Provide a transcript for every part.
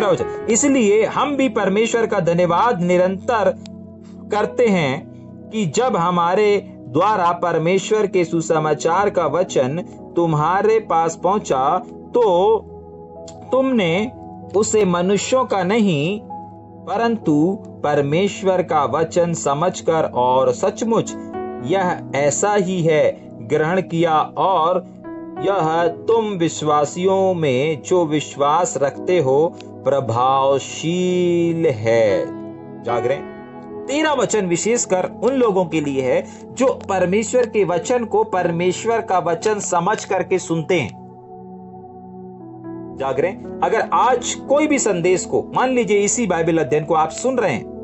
13 वचन, इसलिए हम भी परमेश्वर का धन्यवाद निरंतर करते हैं कि जब हमारे द्वारा परमेश्वर के सुसमाचार का वचन तुम्हारे पास पहुंचा तो तुमने उसे मनुष्यों का नहीं परंतु परमेश्वर का वचन समझकर और सचमुच यह ऐसा ही है ग्रहण किया, और यह तुम विश्वासियों में जो विश्वास रखते हो प्रभावशील है। जाग रहे? 13 वचन विशेषकर उन लोगों के लिए है जो परमेश्वर के वचन को परमेश्वर का वचन समझ करके सुनते हैं। जाग रहे? अगर आज कोई भी संदेश को, मान लीजिए इसी बाइबल अध्ययन को आप सुन रहे हैं,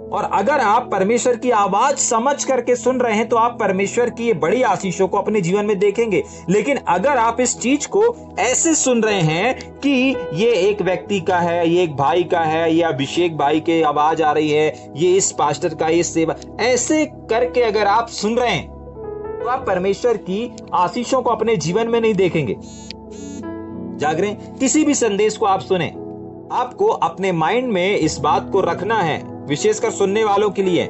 और अगर आप परमेश्वर की आवाज समझ करके सुन रहे हैं तो आप परमेश्वर की ये बड़ी आशीषों को अपने जीवन में देखेंगे। लेकिन अगर आप इस चीज को ऐसे सुन रहे हैं कि ये एक व्यक्ति का है, ये एक भाई का है, ये अभिषेक भाई के आवाज आ रही है, ये इस पास्टर का, ये सेवा, ऐसे करके अगर आप सुन रहे हैं तो आप परमेश्वर की आशीषों को अपने जीवन में नहीं देखेंगे। जाग रहे? किसी भी संदेश को आप सुने, आपको अपने माइंड में इस बात को रखना है, विशेषकर सुनने वालों के लिए।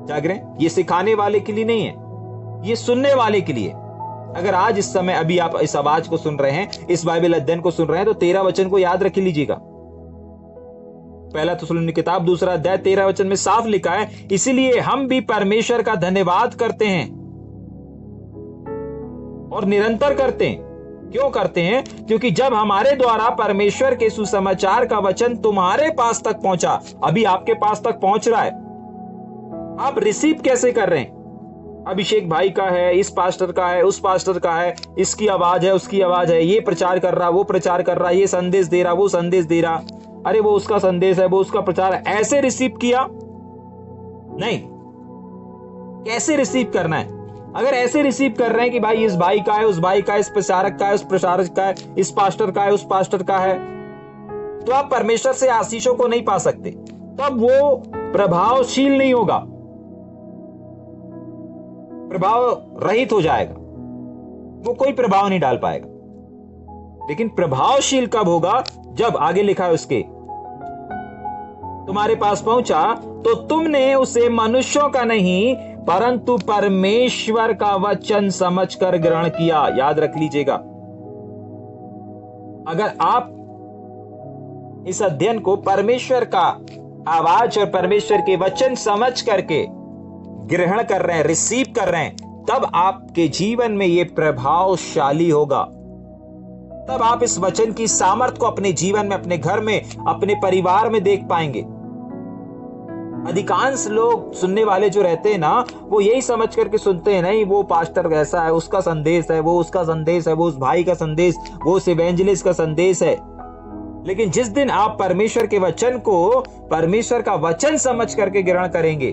जाग रहे? ये सिखाने वाले के लिए नहीं है, ये सुनने वाले के लिए। अगर आज इस समय अभी आप इस आवाज को सुन रहे हैं, इस बाइबल अध्ययन को सुन रहे हैं, तो 13 वचन को याद रख लीजिएगा। पहला थिस्सलुनीकी किताब 2 अध्याय 13 वचन में साफ लिखा है, इसलिए हम भी परमेश्वर का धन्यवाद करते हैं और निरंतर करते हैं। क्यों करते हैं? क्योंकि जब हमारे द्वारा परमेश्वर के सुसमाचार का वचन तुम्हारे पास तक पहुंचा, अभी आपके पास तक पहुंच रहा है, आप रिसीव कैसे कर रहे हैं? अभिषेक भाई का है, इस पास्टर का है, उस पास्टर का है, इसकी आवाज है, उसकी आवाज है, ये प्रचार कर रहा, वो प्रचार कर रहा, ये संदेश दे रहा, वो संदेश दे रहा, अरे वो उसका संदेश है, वो उसका प्रचार है, ऐसे रिसीव किया नहीं। कैसे रिसीव करना है? अगर ऐसे रिसीव कर रहे हैं कि भाई इस भाई का है, उस भाई का है, इस प्रचारक का है, उस प्रचारक का है, इस पास्टर का है, उस पास्टर का है, तो आप परमेश्वर से आशीषों को नहीं पा सकते। तब वो प्रभावशील नहीं होगा, प्रभाव रहित हो जाएगा, वो कोई प्रभाव नहीं डाल पाएगा। लेकिन प्रभावशील कब होगा? जब आगे लिखा है उसके, तुम्हारे पास पहुंचा तो तुमने उसे मनुष्यों का नहीं परंतु परमेश्वर का वचन समझकर ग्रहण किया। याद रख लीजिएगा, अगर आप इस अध्ययन को परमेश्वर का आवाज और परमेश्वर के वचन समझ करके ग्रहण कर रहे हैं, रिसीव कर रहे हैं, तब आपके जीवन में यह प्रभावशाली होगा। तब आप इस वचन की सामर्थ को अपने जीवन में, अपने घर में, अपने परिवार में देख पाएंगे। अधिकांश लोग सुनने वाले जो रहते हैं ना, वो यही समझ करके सुनते हैं, नहीं वो पास्टर ऐसा है, उसका संदेश है, वो उसका संदेश है, वो उस भाई का संदेश, वो उस इवेंजलिस्ट का संदेश है। लेकिन जिस दिन आप परमेश्वर के वचन को परमेश्वर का वचन समझ करके ग्रहण करेंगे,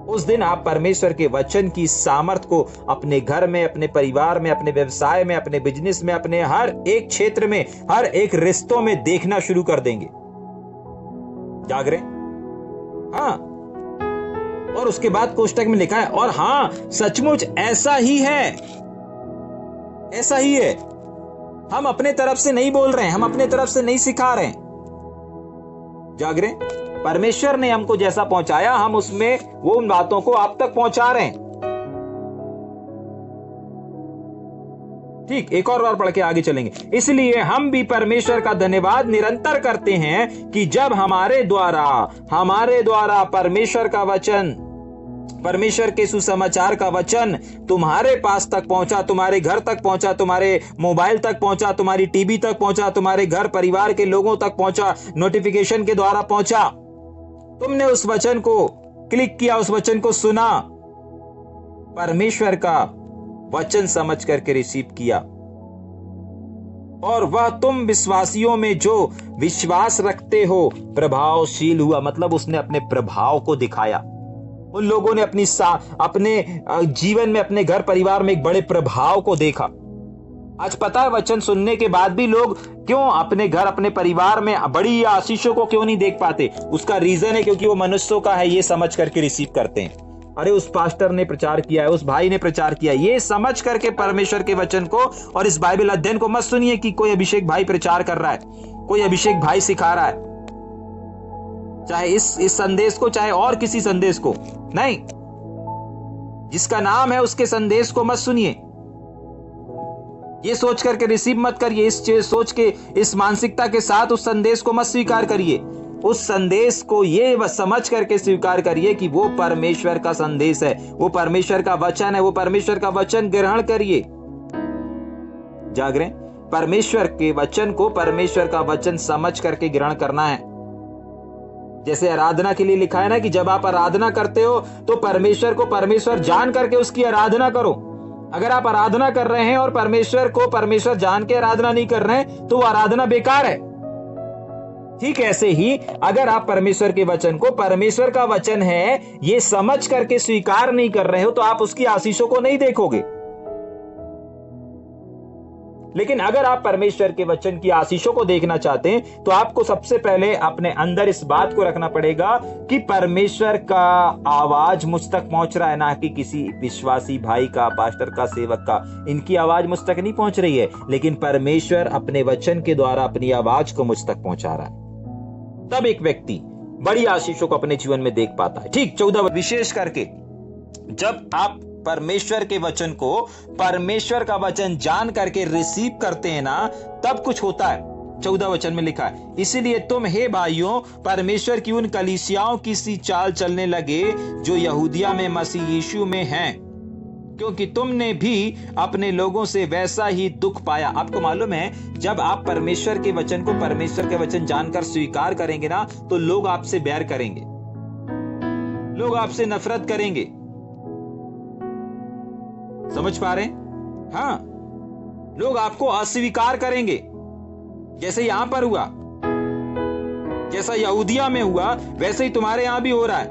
उस दिन आप परमेश्वर के वचन की सामर्थ को अपने घर में, अपने परिवार में, अपने व्यवसाय में, अपने बिजनेस में, अपने हर एक क्षेत्र में, हर एक रिश्तों में देखना शुरू कर देंगे। जाग रहे? हाँ। और उसके बाद कोष्टक में लिखा है, और हाँ सचमुच ऐसा ही है, ऐसा ही है। हम अपने तरफ से नहीं बोल रहे हैं, हम अपने तरफ से नहीं सिखा रहे हैं। जाग रहे? परमेश्वर ने हमको जैसा पहुंचाया, हम उसमें वो उन बातों को आप तक पहुंचा रहे हैं। ठीक, एक और बार पढ़ के आगे चलेंगे। इसलिए हम भी परमेश्वर का धन्यवाद निरंतर करते हैं कि जब हमारे द्वारा परमेश्वर का वचन, परमेश्वर के सुसमाचार का वचन तुम्हारे पास तक पहुंचा, तुम्हारे घर तक पहुंचा, तुम्हारे मोबाइल तक पहुंचा, तुम्हारी टीवी तक पहुंचा, तुम्हारे घर परिवार के लोगों तक पहुंचा, नोटिफिकेशन के द्वारा पहुंचा, तुमने उस वचन को क्लिक किया, उस वचन को सुना, परमेश्वर का वचन समझ करके रिसीव किया, और वह तुम विश्वासियों में जो विश्वास रखते हो प्रभावशील हुआ। मतलब उसने अपने प्रभाव को दिखाया। उन लोगों ने अपने जीवन में, अपने घर परिवार में एक बड़े प्रभाव को देखा। आज पता है वचन सुनने के बाद भी लोग क्यों अपने घर, अपने परिवार में बड़ी आशीषों को क्यों नहीं देख पाते? उसका रीजन है क्योंकि वो मनुष्यों का है, ये समझ करके रिसीव करते हैं। अरे उस पास्टर ने प्रचार किया है, उस भाई ने प्रचार किया, ये समझ करके परमेश्वर के वचन को और इस बाइबल अध्ययन को मत सुनिए कि कोई अभिषेक भाई प्रचार कर रहा है, कोई अभिषेक भाई सिखा रहा है, चाहे इस संदेश को, चाहे और किसी संदेश को, नहीं, जिसका नाम है उसके संदेश को मत सुनिए। ये सोच करके रिसीव मत करिए, इस सोच के, इस मानसिकता के साथ उस संदेश को मत स्वीकार करिए। उस संदेश को ये समझ करके स्वीकार करिए कि वो परमेश्वर का संदेश है, वो परमेश्वर का वचन है, वो परमेश्वर का वचन ग्रहण करिए। जाग रहे? परमेश्वर के वचन को परमेश्वर का वचन समझ करके ग्रहण करना है। जैसे आराधना के लिए लिखा है ना कि जब आप आराधना करते हो तो परमेश्वर को परमेश्वर जान करके उसकी आराधना करो। अगर आप आराधना कर रहे हैं और परमेश्वर को परमेश्वर जान के आराधना नहीं कर रहे हैं तो वो आराधना बेकार है। ठीक ऐसे ही अगर आप परमेश्वर के वचन को परमेश्वर का वचन है ये समझ करके स्वीकार नहीं कर रहे हो तो आप उसकी आशीषों को नहीं देखोगे। लेकिन अगर आप परमेश्वर के वचन की आशीषों को देखना चाहते हैं तो आपको सबसे पहले अपने अंदर इस बात को रखना पड़ेगा कि परमेश्वर का आवाज मुझ तक पहुंच रहा है, ना कि किसी विश्वासी भाई का, पास्टर का, सेवक का। इनकी आवाज मुझ तक नहीं पहुंच रही है, लेकिन परमेश्वर अपने वचन के द्वारा अपनी आवाज को मुझ तक पहुंचा रहा है। तब एक व्यक्ति बड़ी आशीषों को अपने जीवन में देख पाता है। ठीक 14 विशेष करके जब आप परमेश्वर के वचन को परमेश्वर का वचन जान करके रिसीव करते हैं ना, तब कुछ होता है। 14 वचन में लिखा है, इसीलिए तुम हे भाइयों परमेश्वर की उन कलीसियाओं की सी चाल चलने लगे जो यहूदिया में मसीह यीशु में हैं, क्योंकि तुमने भी अपने लोगों से वैसा ही दुख पाया। आपको मालूम है जब आप परमेश्वर के वचन को परमेश्वर के वचन जानकर स्वीकार करेंगे ना तो लोग आपसे बैर करेंगे, लोग आपसे नफरत करेंगे। समझ पा रहे हैं? हाँ, लोग आपको अस्वीकार करेंगे, जैसे यहां पर हुआ, जैसा यहूदिया में हुआ वैसे ही तुम्हारे यहां भी हो रहा है।